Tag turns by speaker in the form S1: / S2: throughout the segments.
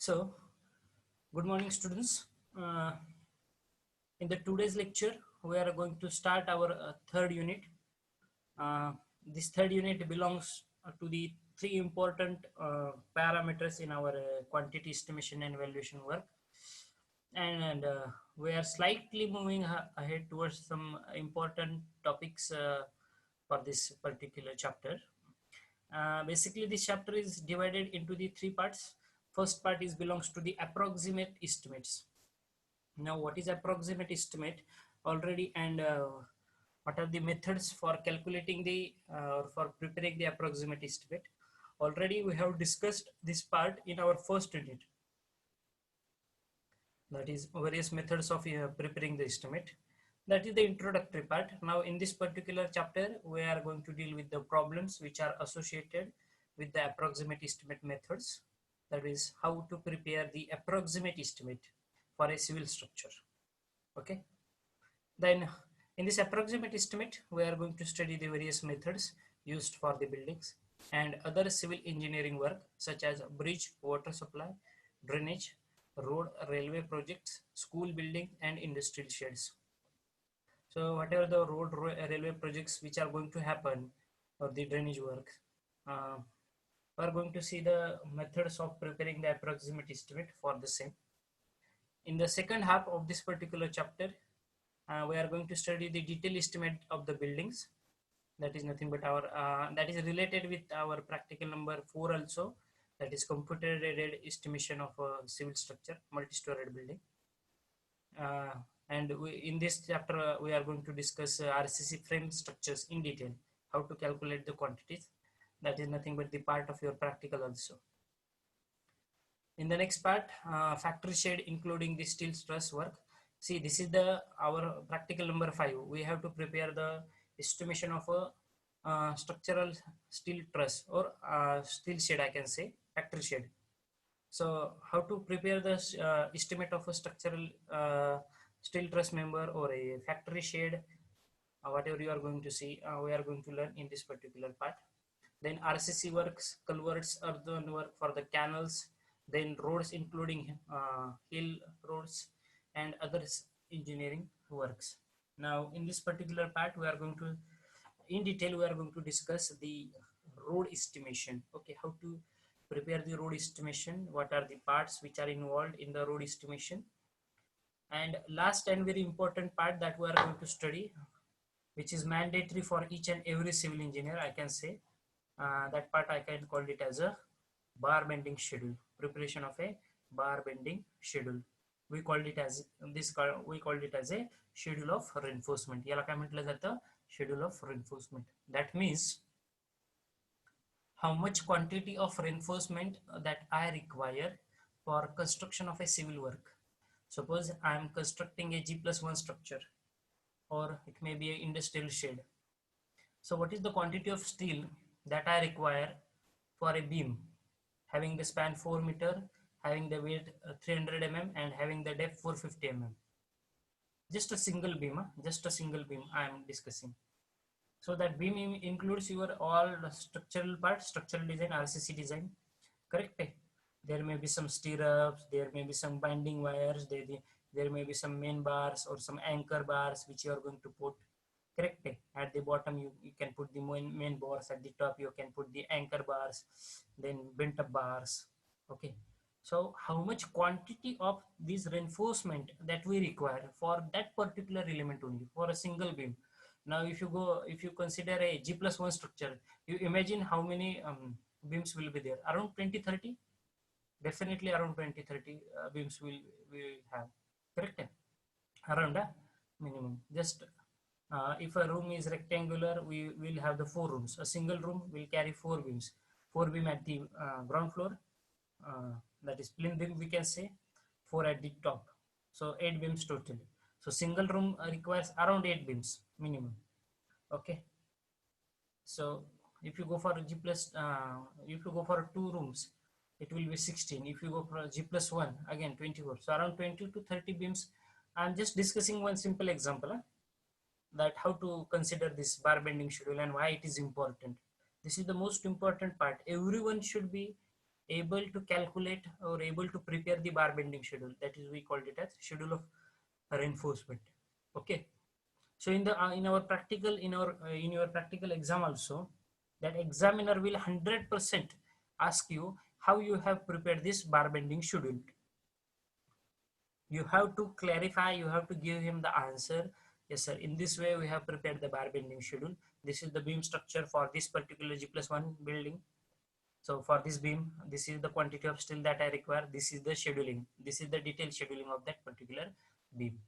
S1: So, good morning, students. In the today's lecture, we are going to start our third unit. This third unit belongs to the three important parameters in our quantity estimation and evaluation work, and we are slightly moving ahead towards some important topics for this particular chapter. Basically, this chapter is divided into the three parts. First part is belongs to the approximate estimates. Now, what is approximate estimate already, and what are the methods for calculating the or for preparing the approximate estimate? Already we have discussed this part in our first unit, that is various methods of preparing the estimate. That is the introductory part. Now in this particular chapter we are going to deal with the problems which are associated with the approximate estimate methods. That is how to prepare the approximate estimate for a civil structure. Okay, then in this approximate estimate we are going to study the various methods used for the buildings and other civil engineering work such as bridge, water supply, drainage, road, railway projects, school building and industrial sheds. So whatever the road, railway projects which are going to happen, or the drainage work, uh, we are going to see the methods of preparing the approximate estimate for the same. In the second half of this particular chapter, we are going to study the detailed estimate of the buildings. That is nothing but our that is related with our practical number 4 also, that is computer aided estimation of a civil structure, multi-storied building. And in this chapter we are going to discuss RCC frame structures in detail, how to calculate the quantities. That is nothing but the part of your practical also. In the next part, factory shed including the steel truss work. See, this is the our practical number 5. We have to prepare the estimation of a structural steel truss or steel shed, I can say, factory shed. So how to prepare the estimate of a structural steel truss member or a factory shed, whatever you are going to see, we are going to learn in this particular part. Then RCC works, culverts, earthen work for the canals, then roads including hill roads and other engineering works. Now in this particular part we are going to, in detail we are going to discuss the road estimation. Okay, how to prepare the road estimation, what are the parts which are involved in the road estimation, and last and very important part that we are going to study, which is mandatory for each and every civil engineer, I can say, that part I can call it as a bar bending schedule, preparation of a bar bending schedule. We called it as we called it as a schedule of reinforcement. याला काय म्हटलं जातं? Schedule of reinforcement. That means how much quantity of reinforcement that I require for construction of a civil work. Suppose I am constructing a G+1 structure, or it may be an industrial shed. So what is the quantity of steel that I require for a beam having the span 4 meter, having the weight 300 mm and having the depth 450 mm? Just a single beam, just a single beam I am discussing. So that beam includes your all structural parts, structural design, RCC design, correct? There may be some stirrups, there may be some binding wires, there may be some main bars or some anchor bars which you are going to put, correct? At the bottom you can put the main bars, at the top you can put the anchor bars, then bent up bars. Okay, so how much quantity of this reinforcement that we require for that particular element only for a single beam? Now if you consider a G+1 structure, you imagine how many beams will be there. Around 20-30, definitely around 20-30 beams will have, correct? Around a minimum. Just if a room is rectangular, we will have the 4 rooms. A single room will carry 4 beams. 4 beam at the ground floor, that is plain beam we can say, 4 at the top. So 8 beams total. So single room requires around 8 beams minimum. Okay. So if you go for a if you go for 2 rooms, it will be 16. If you go for G+1, again 24. So around 20 to 30 beams. I'm just discussing one simple example, that how to consider this bar bending schedule and why it is important. This is the most important part. Everyone should be able to calculate or able to prepare the bar bending schedule. That is, we called it as schedule of reinforcement. Okay. So in the in our practical in your practical exam also, that examiner will 100% ask you how you have prepared this bar bending schedule. You have to clarify, you have to give him the answer. Yes sir, in this way we have prepared the bar bending schedule. This is the beam structure for this particular G+1 building. So for this beam, this is the quantity of steel that I require. This is the scheduling. This is the detailed scheduling of that particular beam.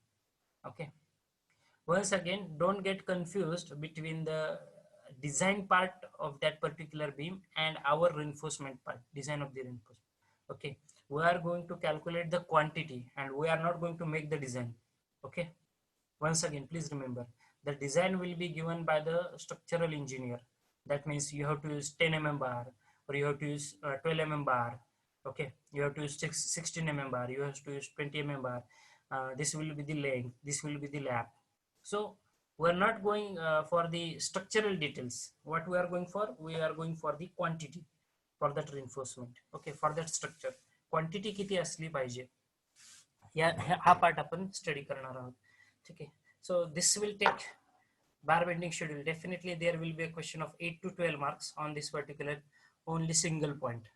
S1: Okay. Once again, don't get confused between the design part of that particular beam and our reinforcement part, design of the reinforcement. Okay. We are going to calculate the quantity and we are not going to make the design. Okay. Once again, please remember, the design will be given by the structural engineer. That means you have to use 10 mm bar, or you have to use 12 mm bar. Okay, you have to use 16 mm bar, you have to use 20 mm bar. This will be the length, this will be the lap. So we are not going for the structural details. What we are going for? We are going for the quantity for that reinforcement. Okay, for that structure. Quantity किती असली पाहिजे या हा part आपण study करणार आहोत. ठीक आहे. So this will take bar bending schedule. Definitely there will be a question of 8 to 12 marks on this particular only single point.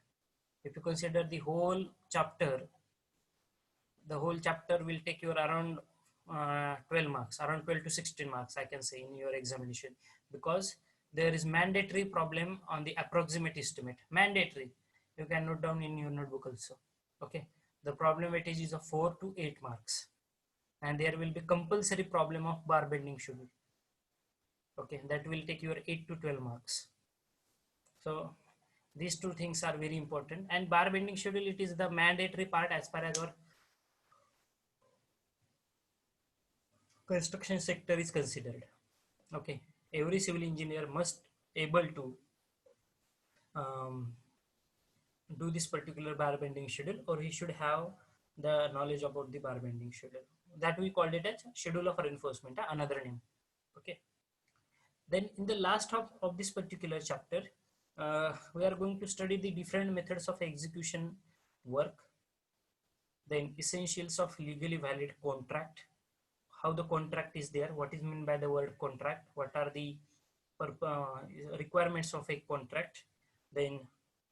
S1: If you consider the whole chapter will take you around 12 marks, around 12 to 16 marks, I can say, in your examination, because there is mandatory problem on the approximate estimate. Mandatory. You can note down in your notebook also. Okay. The problem weightage is of 4 to 8 marks. And there will be compulsory problem of bar bending schedule. Okay, that will take your 8 to 12 marks. So these two things are very important. And bar bending schedule, it is the mandatory part as far as our construction sector is considered. Okay, every civil engineer must able to do this particular bar bending schedule, or he should have the knowledge about the bar bending schedule. That we called it as schedule of reinforcement, another name. Okay. Then in the last half of this particular chapter, we are going to study the different methods of execution work, then essentials of legally valid contract, how the contract is there, what is meant by the word contract, what are the requirements of a contract, then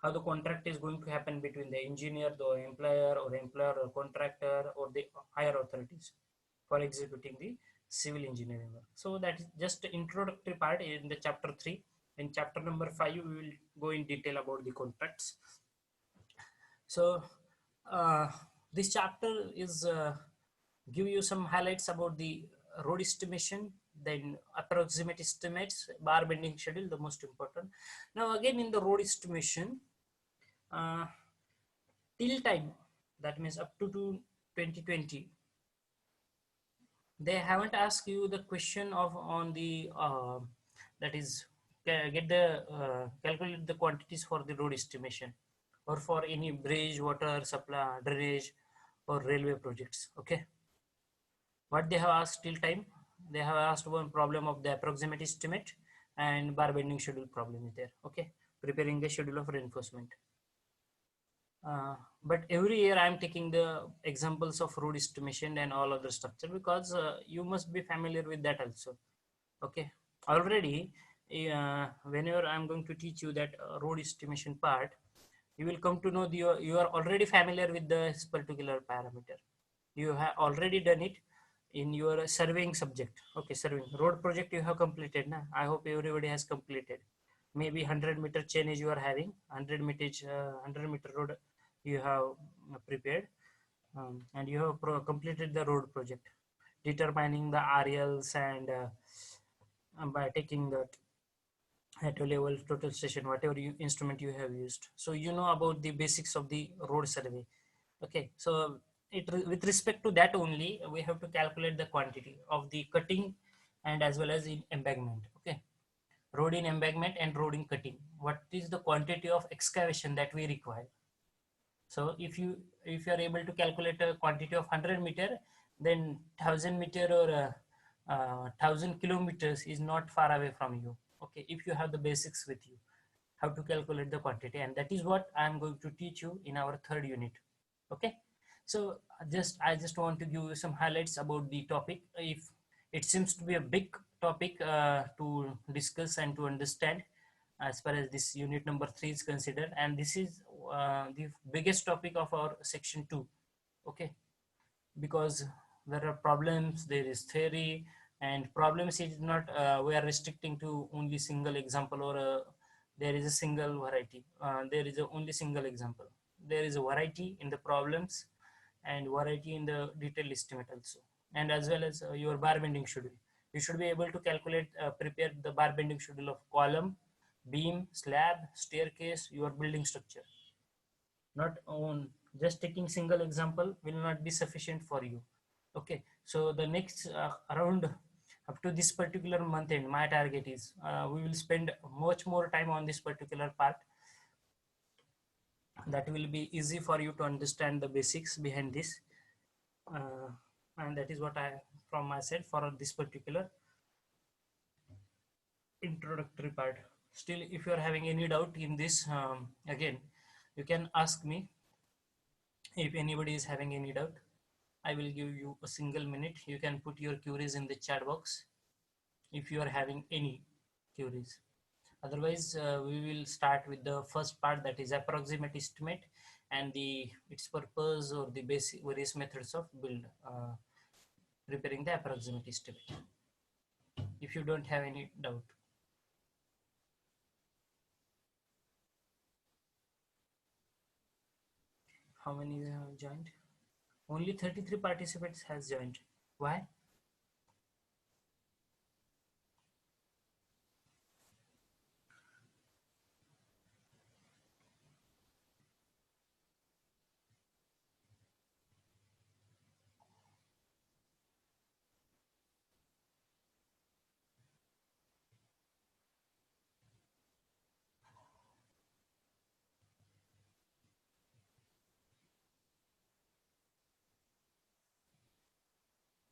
S1: how the contract is going to happen between the engineer, the employer or contractor or the higher authorities for executing the civil engineering work. So that is just the introductory part in the chapter 3. In chapter number 5, we will go in detail about the contracts. So this chapter is give you some highlights about the road estimation, then approximate estimates, bar bending schedule, the most important. Now again, in the road estimation, till time, that means up to 2020, they haven't asked you the question of on the that is get the calculate the quantities for the road estimation or for any bridge, water supply, drainage or railway projects. Okay, what they have asked till time, they have asked one problem of the approximate estimate and bar bending schedule problem is there. Okay, preparing the schedule of reinforcement. But every year I am taking the examples of road estimation and all other structure because you must be familiar with that also. Okay, already whenever I'm going to teach you that road estimation part, you will come to know you are already familiar with this particular parameter. You have already done it in your surveying subject. Okay, surveying road project you have completed. Na? I hope everybody has completed. Maybe 100-meter chainage you are having, 100-meter road you have prepared, and you have completed the road project, determining the RLs and by taking the at a level total station, whatever instrument you have used. So you know about the basics of the road survey. Okay, so with respect to that only, we have to calculate the quantity of the cutting and as well as in embankment. Okay, road in embankment and road in cutting. What is the quantity of excavation that we require? So if you are able to calculate a quantity of 100-meter, then 1000-meter or 1000 kilometers is not far away from you. Okay, if you have the basics with you, how to calculate the quantity, and that is what I am going to teach you in our third unit. Okay, so I just want to give you some highlights about the topic. If it seems to be a big topic to discuss and to understand as far as this unit number 3 is considered, and this is the biggest topic of our section 2. Okay, because there are problems, there is theory, and problems is not we are restricting to only single example, or there is a single variety, there is a only single example. There is a variety in the problems and variety in the detailed estimate also, and as well as your bar bending schedule. You should be able to calculate, prepare the bar bending schedule of column, beam, slab, staircase, your building structure. Not on just taking single example will not be sufficient for you. Okay, so the next around up to this particular month end, my target is we will spend much more time on this particular part. That will be easy for you to understand the basics behind this, uh, and that is what I from my side for this particular introductory part. Still, if you are having any doubt in this, again you can ask me. If anybody is having any doubt, I will give you a single minute. You can put your queries in the chat box if you are having any queries. Otherwise, we will start with the first part, that is approximate estimate and the its purpose or the basic various methods of build preparing the approximate estimate. If you don't have any doubt. How many have joined? Only 33 participants has joined. Why?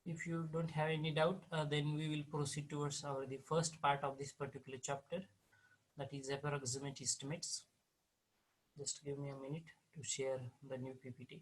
S1: If you don't have any doubt, then we will proceed towards our the first part of this particular chapter, that is approximate estimates. Just give me a minute to share the new PPT.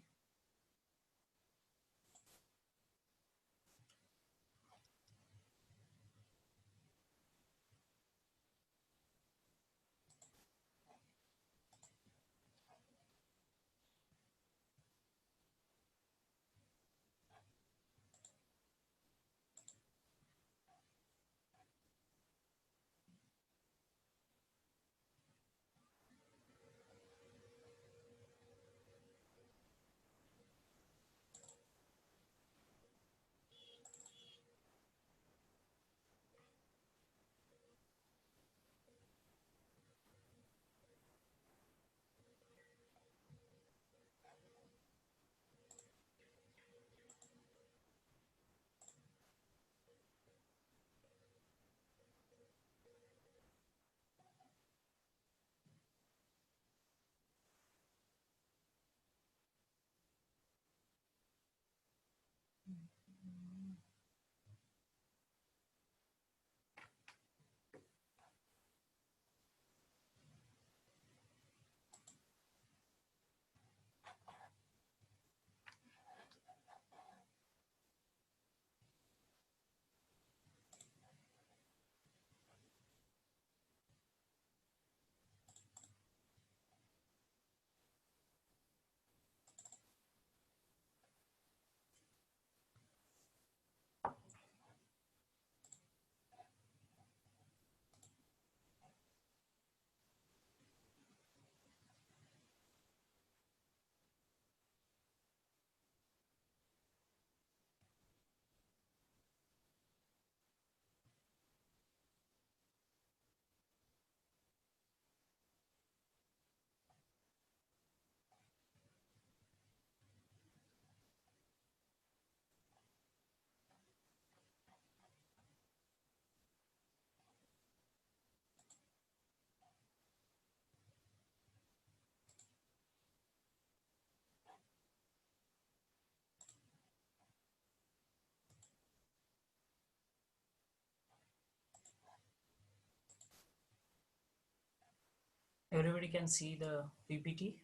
S1: everybody can see the PPT,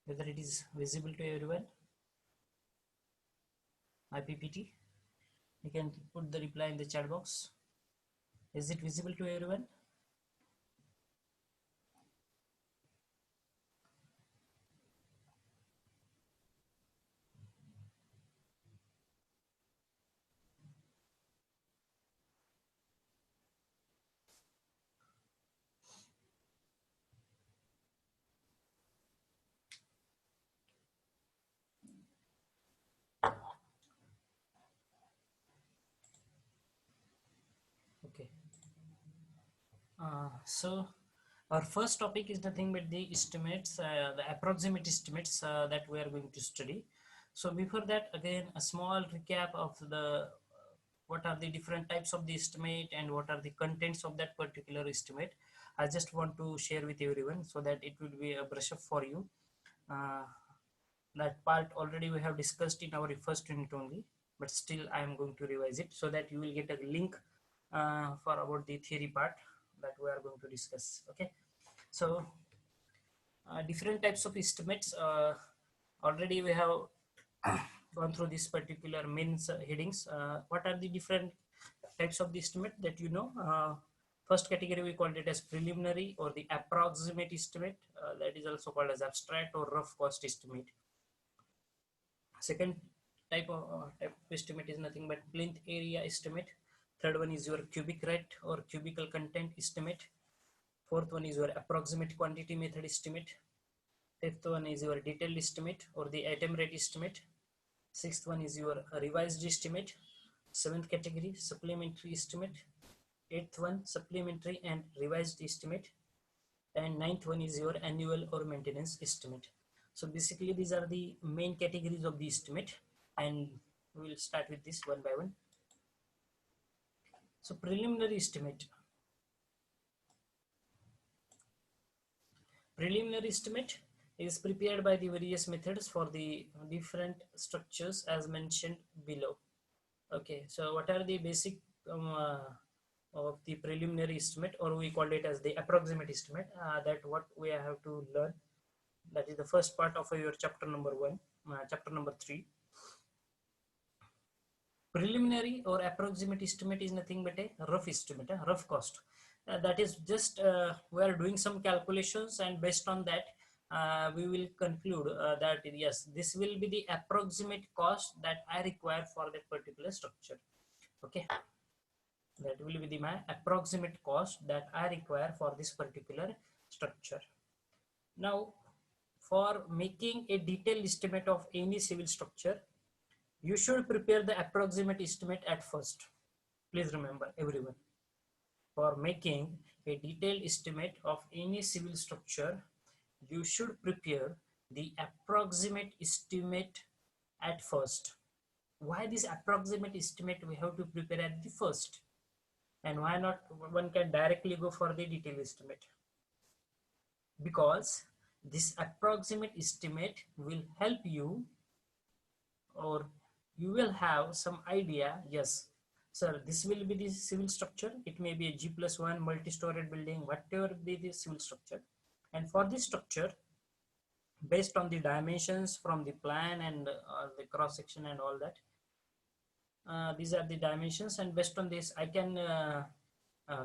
S1: whether it is visible to everyone. My PPT, you can put the reply in the chat box. Is it visible to everyone? Okay. So our first topic is nothing but the estimates, the approximate estimates that we are going to study. So before that, again, a small recap of the what are the different types of the estimate and what are the contents of that particular estimate. I just want to share with everyone so that it will be a brush up for you. Uh, that part already we have discussed in our first unit only, but still I am going to revise it so that you will get a link for about the theory part that we are going to discuss. Okay, so different types of estimates, already we have gone through this particular main headings. What are the different types of the estimate that you know? First category we called it as preliminary or the approximate estimate, that is also called as abstract or rough cost estimate. Second type of estimate is nothing but plinth area estimate. Third one is your cubic rate or cubical content estimate. Fourth one is your approximate quantity method estimate. Fifth one is your detailed estimate or the item rate estimate. Sixth one is your revised estimate. Seventh category, supplementary estimate. Eighth one, supplementary and revised estimate. And ninth one is your annual or maintenance estimate. So basically these are the main categories of the estimate, and we will start with this one by one. So preliminary estimate. Preliminary estimate is prepared by the various methods for the different structures as mentioned below. Okay, so what are the basic of the preliminary estimate, or we call it as the approximate estimate, that what we have to learn. That is the first part of your chapter number 1, chapter number 3. Preliminary or approximate estimate is nothing but a rough estimate, a rough cost. That is just we are doing some calculations, and based on that we will conclude that yes, this will be the approximate cost that I require for that particular structure. Okay, that will be my approximate cost that I require for this particular structure. Now, for making a detailed estimate of any civil structure, you should prepare the approximate estimate at first. Please remember, everyone. For making a detailed estimate of any civil structure, you should prepare the approximate estimate at first. Why this approximate estimate we have to prepare at the first? And why not one can directly go for the detailed estimate? Because this approximate estimate will help you, or you will have some idea. Yes, sir, this will be the civil structure. It may be a G+1 multi-storied building, whatever be the civil structure. And for this structure, based on the dimensions from the plan and the cross section and all that, these are the dimensions, and based on this I can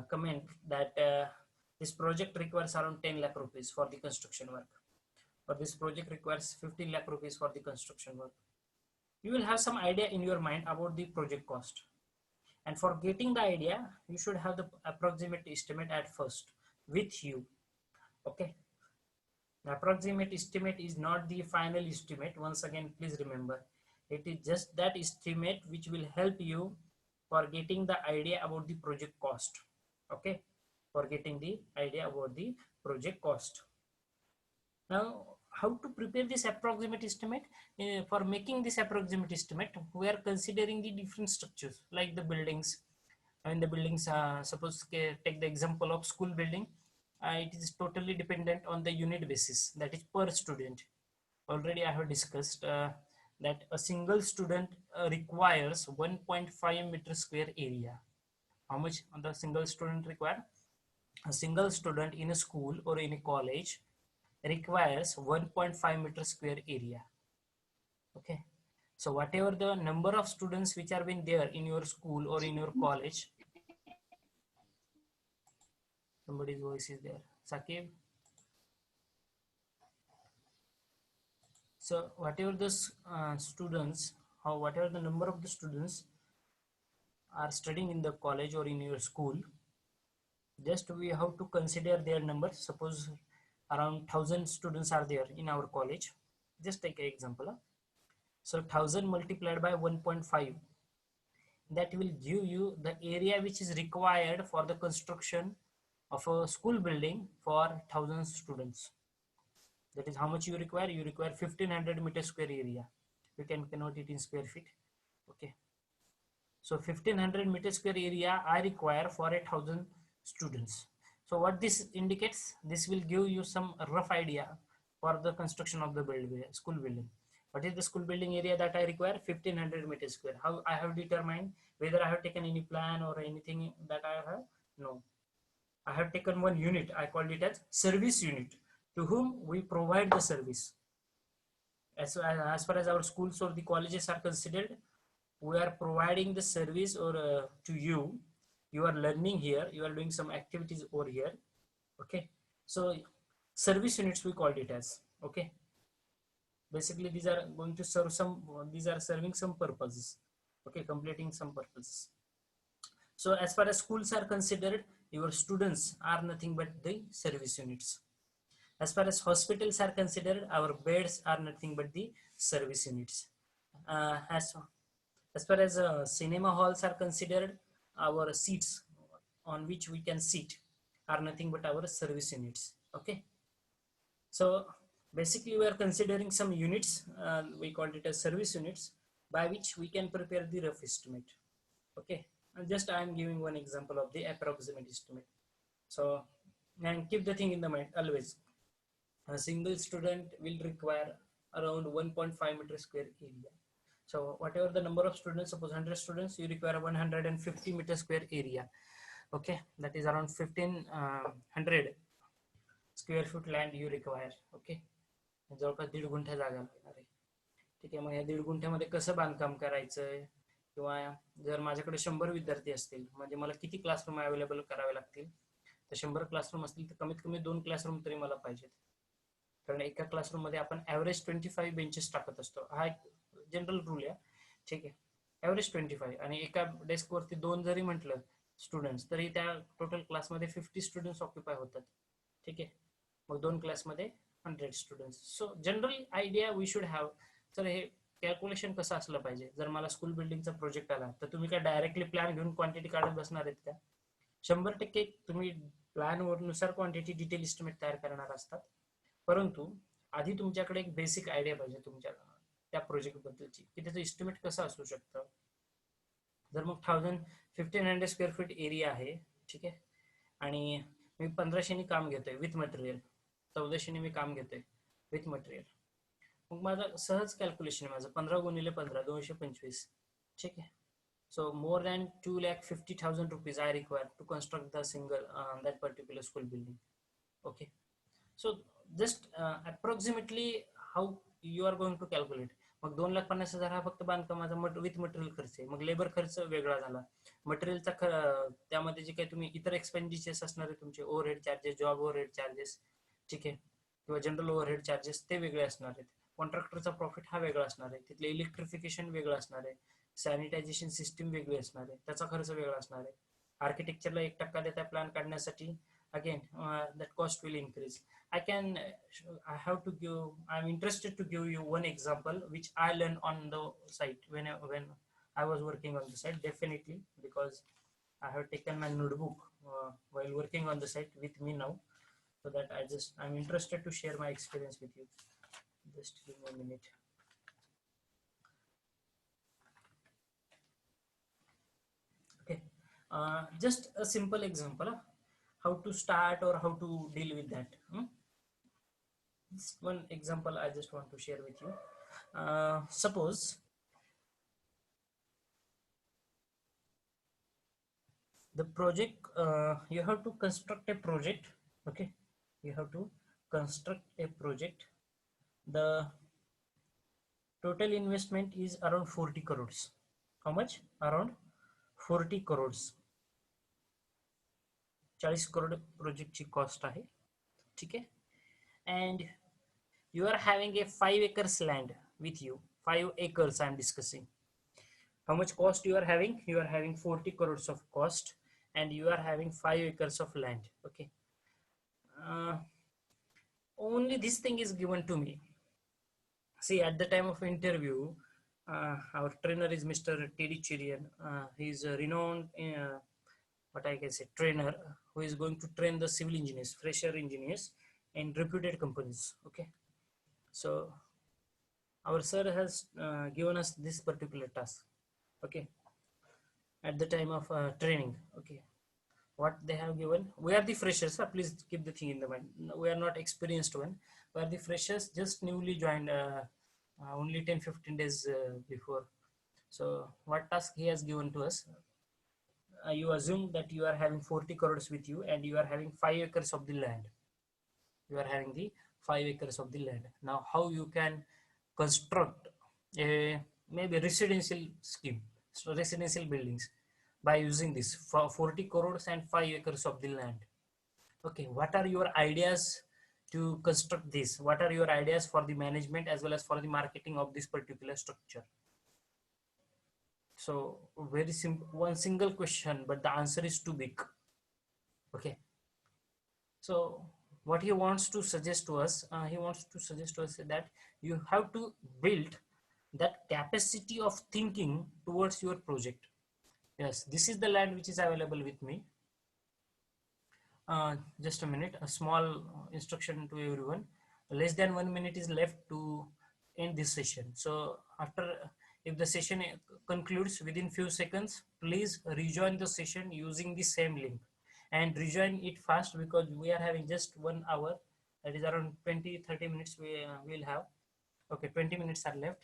S1: comment that this project requires around 10 lakh rupees for the construction work, or this project requires 15 lakh rupees for the construction work. You will have some idea in your mind about the project cost, and for getting the idea you should have the approximate estimate at first with you. Okay, the approximate estimate is not the final estimate. Once again, please remember, it is just that estimate which will help you for getting the idea about the project cost. Okay, for getting the idea about the project cost. Now, how to prepare this approximate estimate? For making this approximate estimate, we are considering the different structures like the buildings. And the buildings, suppose take the example of school building. It is totally dependent on the unit basis, that is per student. Already I have discussed that a single student requires 1.5 meter square area. How much the single student require? a single student in a school or in a college requires 1.5 meter square area. Okay, so whatever the number of students which are been there in your school or in your college, somebody's voice is there, Sakib. So whatever the students, how whatever the number of the students are studying in the college or in your school, just we have to consider their numbers. Suppose around 1000 students are there in our college. Just take an example. So 1000 multiplied by 1.5, that will give you the area which is required for the construction of a school building for 1000 students. That is how much you require. You require 1500 meter square area. We can convert it in square feet. Okay, so 1500 meter square area I require for 1000 students. So what this indicates, this will give you some rough idea for the construction of the school building. What is the school building area that I require? 1500 meters square. How I have determined? Whether I have taken any plan or anything that I have? No. I have taken one unit. I called it as service unit, to whom we provide the service. As far as our schools or the colleges are considered, we are providing the service or to you. You are learning here. You are doing some activities over here. Okay. So service units we called it as. Okay. Basically, these are going to serve some. These are serving some purposes. Okay, completing some purposes. So as far as schools are considered, your students are nothing but the service units. As far as hospitals are considered, our beds are nothing but the service units. As far as cinema halls are considered, our seats on which we can sit are nothing but our service units. Okay. So basically we are considering some units, we called it as service units, by which we can prepare the rough estimate. Okay. And just I am giving one example of the approximate estimate. So, and keep the thing in the mind always. A single student will require around 1.5 meter square area. So whatever the number of students, suppose 100 students, you require 150 meter square area. Okay, that is around 1500 square foot lend you require. Okay, जवळपास 1.5 गुंठा जागा लागणार आहे. ठीक आहे, मग या 1.5 गुंठ्यामध्ये कसं बांधकाम करायचं, किंवा जर माझ्याकडे 100 विद्यार्थी असतील म्हणजे मला किती क्लासरूम अवेलेबल करावे लागतील. तर 100 क्लासरूम असतील तर कमीत कमी 2 क्लासरूम तरी मला पाहिजेत. कारण एका क्लासरूम मध्ये आपण ॲव्हरेज 25 बेंचेस टाकत असतो. हा एक जनरल रूल आहे. ठीक आहे, ॲव्हरेज 25 आणि एका डेस्कवरती 2 जरी म्हटलं स्टुडंट्स तरी त्या टोटल क्लासमध्ये 50 स्टुडंट्स ऑक्युपाय होतात. ठीक आहे, मग 2 क्लासमध्ये 100 students. So general idea we should have. तर हे कॅल्क्युलेशन कसं असलं पाहिजे. जर मला स्कूल बिल्डिंगचा प्रोजेक्ट आला तर तुम्ही काय डायरेक्टली प्लॅन घेऊन क्वांटिटी काढत बसणार आहेत का? 100% तुम्ही प्लॅननुसार क्वांटिटी डिटेल इस्टिमेट तयार करणार असतात. परंतु आधी तुमच्याकडे एक बेसिक आयडिया पाहिजे तुमच्या त्या प्रोजेक्ट बद्दलची, की त्याचं इस्टिमेट कसं असू शकतं. जर मग 1500 स्क्वेअर फीट एरिया आहे, ठीक आहे, आणि मी 1500 काम घेतोय विथ मटेरियल, 1400 मी काम घेतोय विथ मटेरियल, मग माझं सहज कॅल्क्युलेशन आहे माझं 15 गुणिले 15 225. ठीक आहे. So more than 2,50,000 rupees I require to construct the single that particular school building. Okay. So just approximately how you are going to calculate. मग 2,50,000 हा फक्त बांधकामाचा विथ मटेरियल खर्च आहे. मग लेबर खर्च वेगळा झाला. मटेरियलचा त्यामध्ये जे काही तुम्ही इतर एक्सपेंडिचर्स असणार आहे तुमचे, overhead charges, job overhead charges, ठीक आहे, किंवा जनरल ओव्हरहेड चार्जेस, ते वेगळे असणार आहेत. कॉन्ट्रॅक्टरचा प्रॉफिट हा वेगळा असणार आहे. तिथले इलेक्ट्रिफिकेशन वेगळं असणार आहे. सॅनिटायझेशन सिस्टीम वेगळी असणार आहे, त्याचा खर्च वेगळा असणार आहे. आर्किटेक्चरला 1% देता प्लॅन काढण्यासाठी again that cost will increase. I have to give, I'm interested to give you one example which I learned on the site when I was working on the site. Definitely, because I have taken my notebook while working on the site with me now, so that I'm interested to share my experience with you. Just give me a minute. Okay, just a simple example how to start or how to deal with that. This one example I just want to share with you. Suppose The project, you have to construct a project. Okay, you have to construct a project. The total investment is around 40 crores. How much? Around 40 crores. 40 crore प्रोजेक्टची cost आहे. ठीक आहे. And you are having a 5 acres land with you. 5 acres I am discussing. How much cost you are having? You are having 40 crores of cost and you are having 5 acres of land. Okay. Only this thing is given to me. See, at the time of interview, our trainer is Mr. T.D. Chirian. He is a renowned, what I can say, trainer who is going to train the civil engineers, fresher engineers in reputed companies. Okay. So our sir has given us this particular task. Okay. At the time of training. Okay. What they have given, we are the freshers, please keep the thing in the mind. We are not experienced one. We are the freshers, just newly joined, only 10-15 days before. So what task he has given to us, you assume that you are having 40 crores with you and you are having 5 acres of the land. You are having the 5 acres of the land. Now how you can construct a maybe residential scheme, so residential buildings, by using this for 40 crores and 5 acres of the land. Okay, what are your ideas to construct this? What are your ideas for the management as well as for the marketing of this particular structure? So very simple, one single question, but the answer is too big. Okay. So what he wants to suggest to us, that you have to build that capacity of thinking towards your project. Yes, this is the land which is available with me. Just a minute, a small instruction to everyone. Less than 1 minute is left to end this session. So after, if the session concludes within few seconds, please rejoin the session using the same link and rejoin it fast, because we are having just 1 hour, that is around 20-30 minutes we will have. Okay, 20 minutes are left.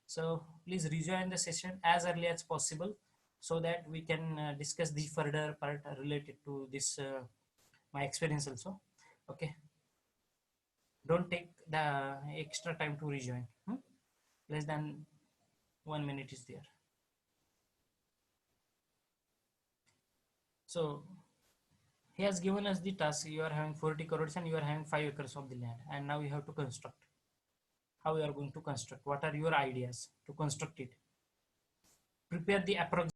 S1: So please rejoin the session as early as possible so that we can discuss the further part related to this my experience also. Okay, don't take the extra time to rejoin. Less than 1 minute is there. So he has given us the task. You are having 40 crores and you are having 5 acres of the land, and now you have to construct. How you are going to construct? What are your ideas to construct it? Prepare the approximate